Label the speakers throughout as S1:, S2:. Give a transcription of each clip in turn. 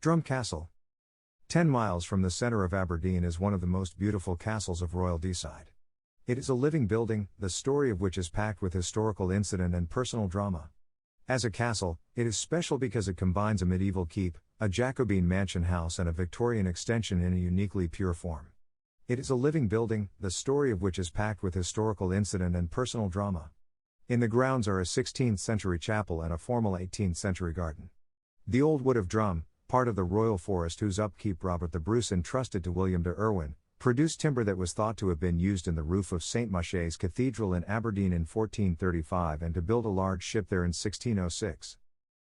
S1: Drum Castle. 10 miles from the centre of Aberdeen is one of the most beautiful castles of Royal Deeside. It is a living building, the story of which is packed with historical incident and personal drama. As a castle, it is special because it combines a medieval keep, a Jacobean mansion house and a Victorian extension in a uniquely pure form. It is a living building, the story of which is packed with historical incident and personal drama. In the grounds are a 16th century chapel and a formal 18th century garden. The old wood of Drum, part of the royal forest whose upkeep Robert the Bruce entrusted to William de Irvine, produced timber that was thought to have been used in the roof of St. Mache's Cathedral in Aberdeen in 1435 and to build a large ship there in 1606.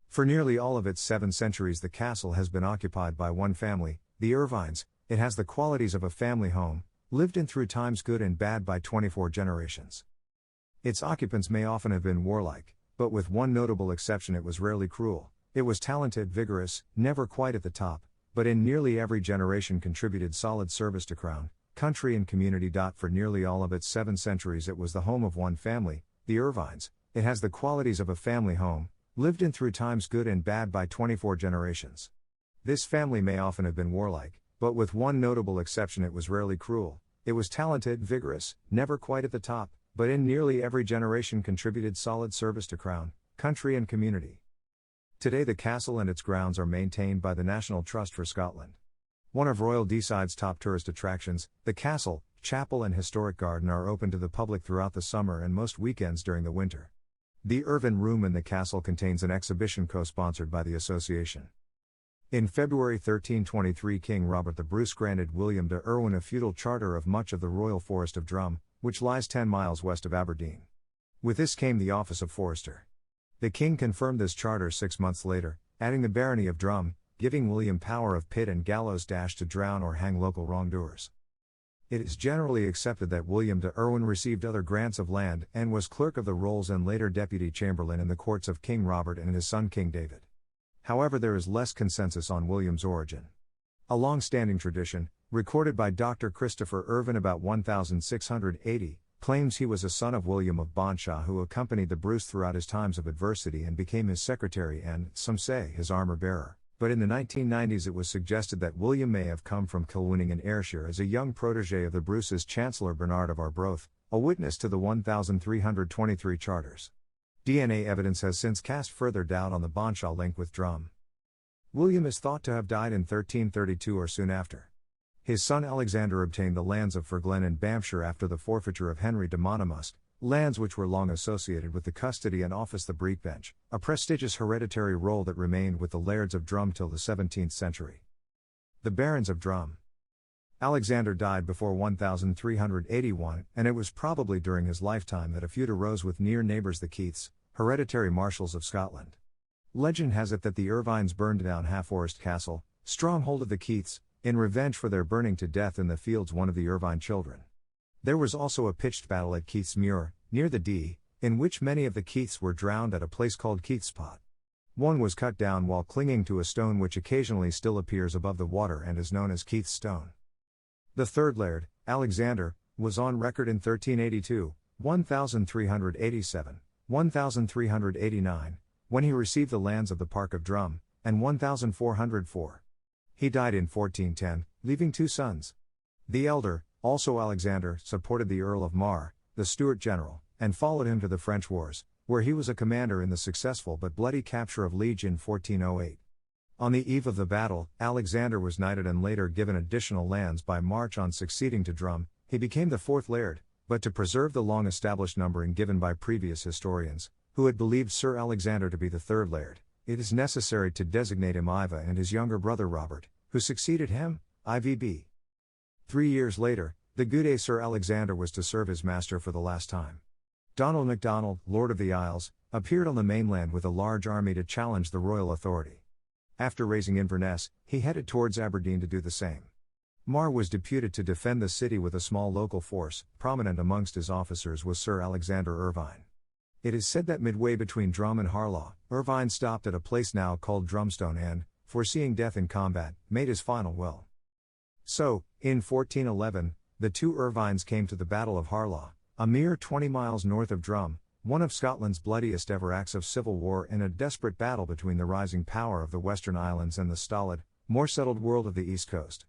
S1: For nearly all of its 7 centuries the castle has been occupied by one family, the Irvines. It has the qualities of a family home, lived in through times good and bad by 24 generations. Its occupants may often have been warlike, but with one notable exception it was rarely cruel. It was talented, vigorous, never quite at the top, but in nearly every generation contributed solid service to crown, country and community. For nearly all of its 7 centuries it was the home of one family, the Irvines. It has the qualities of a family home, lived in through times good and bad by 24 generations. This family may often have been warlike, but with one notable exception it was rarely cruel. It was talented, vigorous, never quite at the top, but in nearly every generation contributed solid service to crown, country and community. Today the castle and its grounds are maintained by the National Trust for Scotland. One of Royal Deeside's top tourist attractions, the castle, chapel and historic garden are open to the public throughout the summer and most weekends during the winter. The Irvine Room in the castle contains an exhibition co-sponsored by the association. In February 1323 King Robert the Bruce granted William de Irvine a feudal charter of much of the royal forest of Drum, which lies 10 miles west of Aberdeen. With this came the office of forester. The king confirmed this charter 6 months later, adding the barony of Drum, giving William power of pit and gallows to drown or hang local wrongdoers. It is generally accepted that William de Irvine received other grants of land and was clerk of the rolls and later deputy chamberlain in the courts of King Robert and his son King David. However, there is less consensus on William's origin. A long-standing tradition, recorded by Dr. Christopher Irvine about 1680, claims he was a son of William of Bonshaw who accompanied the Bruce throughout his times of adversity and became his secretary and, some say, his armor-bearer. But in the 1990s it was suggested that William may have come from Kilwinning in Ayrshire as a young protege of the Bruce's Chancellor Bernard of Arbroath, a witness to the 1323 charters. DNA evidence has since cast further doubt on the Bonshaw link with Drum. William is thought to have died in 1332 or soon after. His son Alexander obtained the lands of Ferglen in Banffshire after the forfeiture of Henry de Monmouth, lands which were long associated with the custody and office the breekbench, a prestigious hereditary role that remained with the Lairds of Drum till the 17th century. The Barons of Drum. Alexander died before 1381, and it was probably during his lifetime that a feud arose with near neighbours the Keiths, hereditary marshals of Scotland. Legend has it that the Irvines burned down Halforest Castle, stronghold of the Keiths, in revenge for their burning to death in the fields one of the Irvine children. There was also a pitched battle at Keith's Muir, near the Dee, in which many of the Keiths were drowned at a place called Keith's Pot. One was cut down while clinging to a stone which occasionally still appears above the water and is known as Keith's Stone. The third Laird, Alexander, was on record in 1382, 1387, 1389, when he received the lands of the Park of Drum, and 1404. He died in 1410, leaving 2 sons. The elder, also Alexander, supported the Earl of Mar, the Stuart general, and followed him to the French wars, where he was a commander in the successful but bloody capture of Liege in 1408. On the eve of the battle, Alexander was knighted and later given additional lands by March on succeeding to Drum. He became the 4th Laird, but to preserve the long-established numbering given by previous historians, who had believed Sir Alexander to be the 3rd Laird, it is necessary to designate him Iva and his younger brother Robert, who succeeded him, IVB. 3 years later, the good Sir Alexander was to serve his master for the last time. Donald MacDonald, Lord of the Isles, appeared on the mainland with a large army to challenge the royal authority. After raising Inverness, he headed towards Aberdeen to do the same. Mar was deputed to defend the city with a small local force. Prominent amongst his officers was Sir Alexander Irvine. It is said that midway between Drum and Harlaw, Irvine stopped at a place now called Drumstone and, foreseeing death in combat, made his final will. So, in 1411, the 2 Irvines came to the Battle of Harlaw, a mere 20 miles north of Drum, one of Scotland's bloodiest ever acts of civil war in a desperate battle between the rising power of the Western Islands and the stolid, more settled world of the East Coast.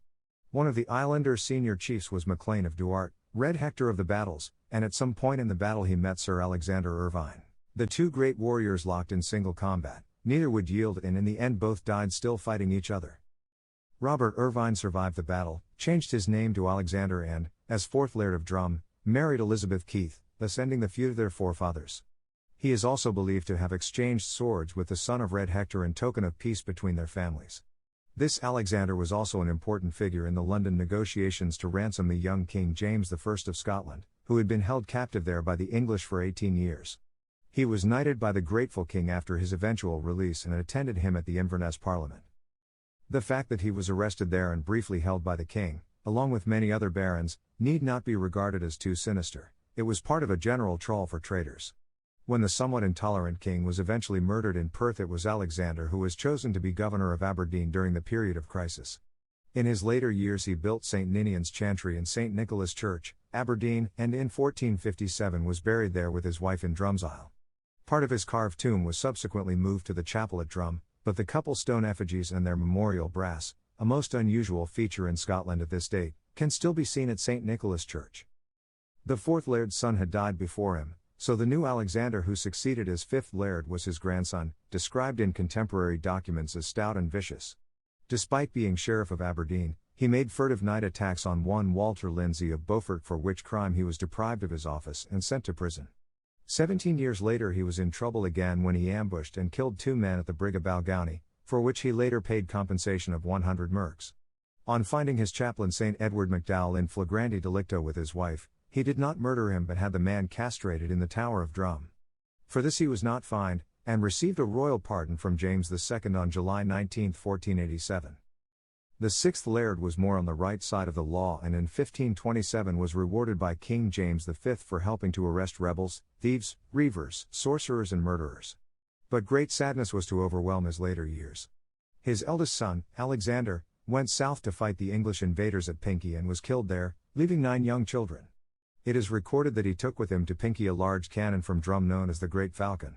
S1: One of the islanders' senior chiefs was MacLean of Duarte, Red Hector of the battles, and at some point in the battle he met Sir Alexander Irvine. The two great warriors locked in single combat, neither would yield and in the end both died still fighting each other. Robert Irvine survived the battle, changed his name to Alexander and, as 4th Laird of Drum, married Elizabeth Keith, thus ending the feud of their forefathers. He is also believed to have exchanged swords with the son of Red Hector in token of peace between their families. This Alexander was also an important figure in the London negotiations to ransom the young King James I of Scotland, who had been held captive there by the English for 18 years. He was knighted by the grateful king after his eventual release and attended him at the Inverness Parliament. The fact that he was arrested there and briefly held by the king, along with many other barons, need not be regarded as too sinister. It was part of a general trawl for traitors. When the somewhat intolerant king was eventually murdered in Perth, it was Alexander who was chosen to be governor of Aberdeen during the period of crisis. In his later years he built St. Ninian's Chantry and St. Nicholas Church, Aberdeen, and in 1457 was buried there with his wife in Drumsile. Part of his carved tomb was subsequently moved to the chapel at Drum, but the couple's stone effigies and their memorial brass, a most unusual feature in Scotland at this date, can still be seen at St. Nicholas Church. The 4th Laird's son had died before him, so the new Alexander who succeeded as 5th Laird was his grandson, described in contemporary documents as stout and vicious. Despite being Sheriff of Aberdeen, he made furtive night attacks on one Walter Lindsay of Beaufort, for which crime he was deprived of his office and sent to prison. 17 years later he was in trouble again when he ambushed and killed 2 men at the Brig of Balgownie, for which he later paid compensation of 100 merks. On finding his chaplain St. Edward MacDowell in flagrante delicto with his wife, he did not murder him but had the man castrated in the Tower of Drum. For this he was not fined, and received a royal pardon from James II on July 19, 1487. The 6th Laird was more on the right side of the law and in 1527 was rewarded by King James V for helping to arrest rebels, thieves, reivers, sorcerers and murderers. But great sadness was to overwhelm his later years. His eldest son, Alexander, went south to fight the English invaders at Pinkie and was killed there, leaving 9 young children. It is recorded that he took with him to Pinkie a large cannon from Drum known as the Great Falcon.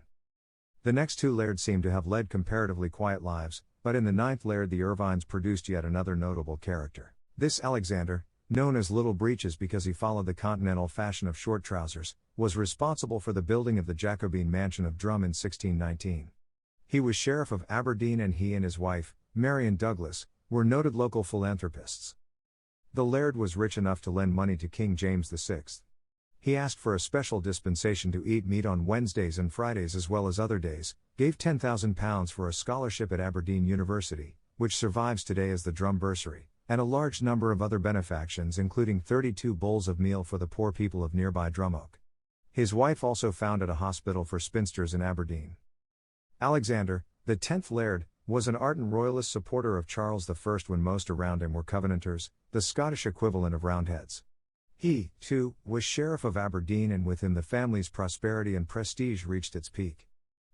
S1: The next 2 Lairds seem to have led comparatively quiet lives, but in the 9th Laird the Irvines produced yet another notable character. This Alexander, known as Little Breeches because he followed the continental fashion of short trousers, was responsible for the building of the Jacobean mansion of Drum in 1619. He was Sheriff of Aberdeen and he and his wife, Marion Douglas, were noted local philanthropists. The Laird was rich enough to lend money to King James VI. He asked for a special dispensation to eat meat on Wednesdays and Fridays as well as other days, gave £10,000 for a scholarship at Aberdeen University, which survives today as the Drum Bursary, and a large number of other benefactions including 32 bowls of meal for the poor people of nearby Drumoak. His wife also founded a hospital for spinsters in Aberdeen. Alexander, the 10th Laird, was an ardent royalist supporter of Charles I when most around him were Covenanters, the Scottish equivalent of Roundheads. He, too, was Sheriff of Aberdeen and with him the family's prosperity and prestige reached its peak.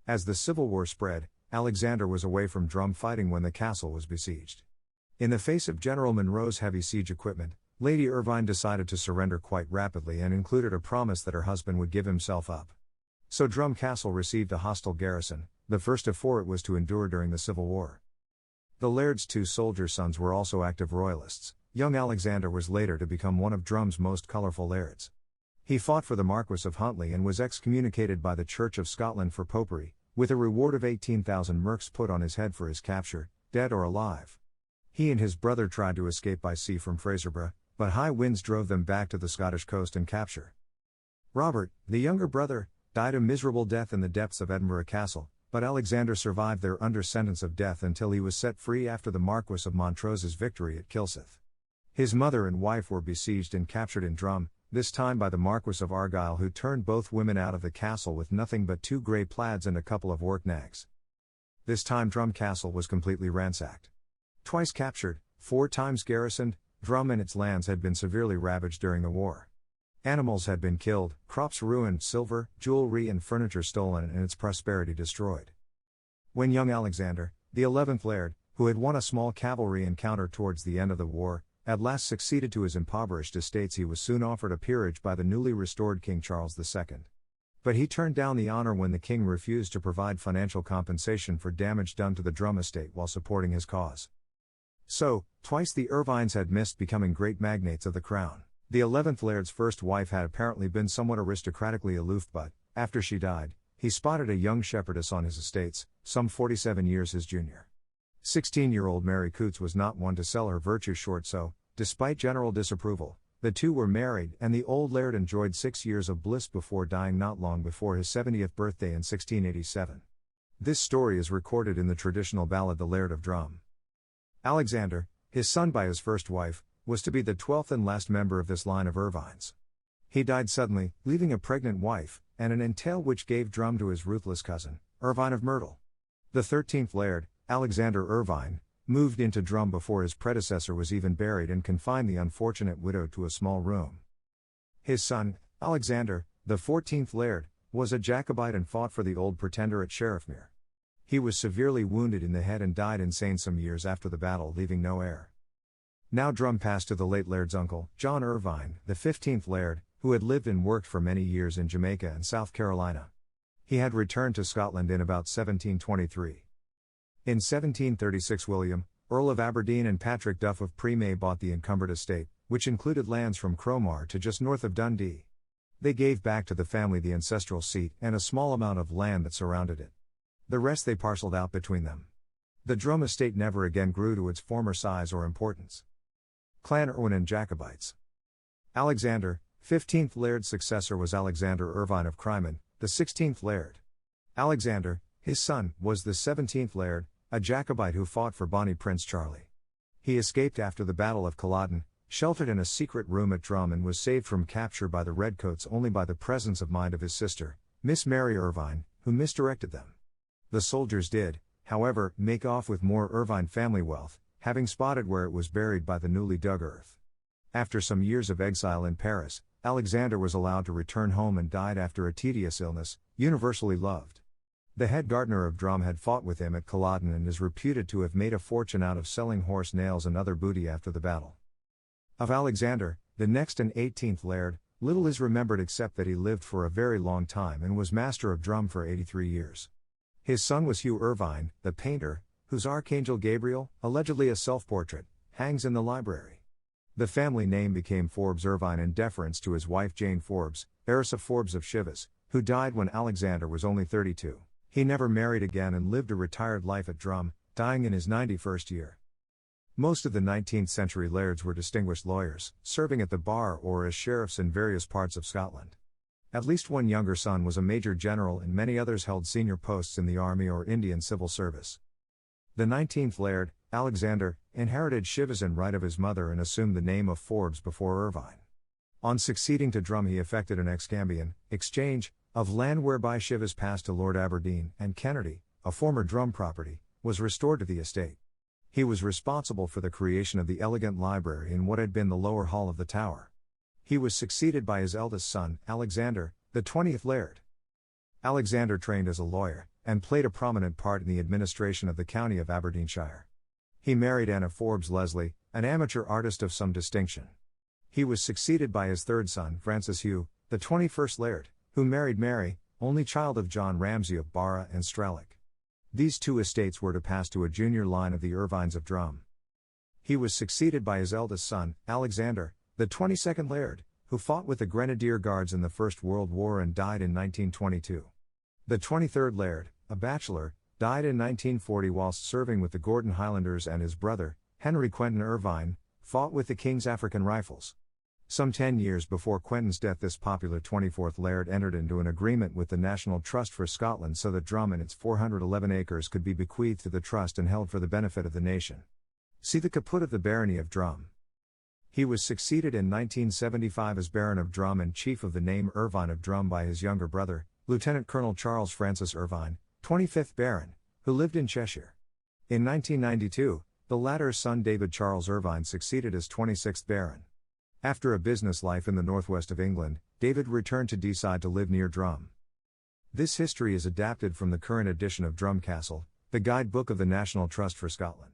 S1: As the Civil War spread, Alexander was away from Drum fighting when the castle was besieged. In the face of General Monro's heavy siege equipment, Lady Irvine decided to surrender quite rapidly and included a promise that her husband would give himself up. So Drum Castle received a hostile garrison, the first of 4 it was to endure during the Civil War. The Laird's 2 soldier sons were also active royalists. Young Alexander was later to become one of Drum's most colourful lairds. He fought for the Marquess of Huntly and was excommunicated by the Church of Scotland for popery, with a reward of 18,000 merks put on his head for his capture, dead or alive. He and his brother tried to escape by sea from Fraserburgh, but high winds drove them back to the Scottish coast and capture. Robert, the younger brother, died a miserable death in the depths of Edinburgh Castle, but Alexander survived there under sentence of death until he was set free after the Marquess of Montrose's victory at Kilsyth. His mother and wife were besieged and captured in Drum, this time by the Marquess of Argyll, who turned both women out of the castle with nothing but 2 grey plaids and a couple of work nags. This time Drum Castle was completely ransacked. Twice captured, 4 times garrisoned, Drum and its lands had been severely ravaged during the war. Animals had been killed, crops ruined, silver, jewelry and furniture stolen and its prosperity destroyed. When young Alexander, the 11th Laird, who had won a small cavalry encounter towards the end of the war, at last succeeded to his impoverished estates, he was soon offered a peerage by the newly restored King Charles II. But he turned down the honour when the king refused to provide financial compensation for damage done to the Drum estate while supporting his cause. So, twice the Irvines had missed becoming great magnates of the crown. The 11th Laird's first wife had apparently been somewhat aristocratically aloof, but, after she died, he spotted a young shepherdess on his estates, some 47 years his junior. 16-year-old Mary Coutts was not one to sell her virtue short, so, despite general disapproval, the two were married, and the old Laird enjoyed 6 years of bliss before dying not long before his 70th birthday in 1687. This story is recorded in the traditional ballad The Laird of Drum. Alexander, his son by his first wife, was to be the 12th and last member of this line of Irvines. He died suddenly, leaving a pregnant wife, and an entail which gave Drum to his ruthless cousin, Irvine of Myrtle. The 13th Laird, Alexander Irvine, moved into Drum before his predecessor was even buried and confined the unfortunate widow to a small room. His son, Alexander, the 14th Laird, was a Jacobite and fought for the Old Pretender at Sheriffmuir. He was severely wounded in the head and died insane some years after the battle, leaving no heir. Now Drum passed to the late Laird's uncle, John Irvine, the 15th Laird, who had lived and worked for many years in Jamaica and South Carolina. He had returned to Scotland in about 1723. In 1736 William, Earl of Aberdeen and Patrick Duff of Premay bought the encumbered estate, which included lands from Cromer to just north of Dundee. They gave back to the family the ancestral seat and a small amount of land that surrounded it. The rest they parceled out between them. The Drum estate never again grew to its former size or importance. Clan Irwin and Jacobites. Alexander, 15th Laird's successor was Alexander Irvine of Cryman, the 16th Laird. Alexander, his son, was the 17th Laird, a Jacobite who fought for Bonnie Prince Charlie. He escaped after the Battle of Culloden, sheltered in a secret room at Drum, and was saved from capture by the Redcoats only by the presence of mind of his sister, Miss Mary Irvine, who misdirected them. The soldiers did, however, make off with more Irvine family wealth, having spotted where it was buried by the newly dug earth. After some years of exile in Paris, Alexander was allowed to return home and died after a tedious illness, universally loved. The head gardener of Drum had fought with him at Culloden and is reputed to have made a fortune out of selling horse nails and other booty after the battle. Of Alexander, the next and 18th Laird, little is remembered except that he lived for a very long time and was master of Drum for 83 years. His son was Hugh Irvine, the painter, whose Archangel Gabriel, allegedly a self-portrait, hangs in the library. The family name became Forbes Irvine in deference to his wife Jane Forbes, heiress of Forbes of Chivas, who died when Alexander was only 32. He never married again and lived a retired life at Drum, dying in his 91st year. Most of the 19th century lairds were distinguished lawyers, serving at the bar or as sheriffs in various parts of Scotland. At least one younger son was a major general and many others held senior posts in the army or Indian civil service. The 19th Laird, Alexander, inherited Chivas in right of his mother and assumed the name of Forbes before Irvine. On succeeding to Drum he effected an excambion, exchange, of land whereby Chivas passed to Lord Aberdeen, and Kennedy, a former Drum property, was restored to the estate. He was responsible for the creation of the elegant library in what had been the lower hall of the tower. He was succeeded by his eldest son, Alexander, the 20th Laird. Alexander trained as a lawyer, and played a prominent part in the administration of the county of Aberdeenshire. He married Anna Forbes Leslie, an amateur artist of some distinction. He was succeeded by his third son, Francis Hugh, the 21st Laird, who married Mary, only child of John Ramsay of Barra and Stralick. These two estates were to pass to a junior line of the Irvines of Drum. He was succeeded by his eldest son, Alexander, the 22nd Laird, who fought with the Grenadier Guards in the First World War and died in 1922. The 23rd Laird, a bachelor, died in 1940 whilst serving with the Gordon Highlanders, and his brother, Henry Quentin Irvine, fought with the King's African Rifles. Some 10 years before Quentin's death, this popular 24th Laird entered into an agreement with the National Trust for Scotland so that Drum and its 411 acres could be bequeathed to the trust and held for the benefit of the nation. See the caput of the barony of Drum. He was succeeded in 1975 as Baron of Drum and chief of the name Irvine of Drum by his younger brother, Lieutenant Colonel Charles Francis Irvine, 25th Baron, who lived in Cheshire. In 1992, the latter's son David Charles Irvine succeeded as 26th Baron. After a business life in the northwest of England, David returned to Deeside to live near Drum. This history is adapted from the current edition of Drum Castle, the guidebook of the National Trust for Scotland.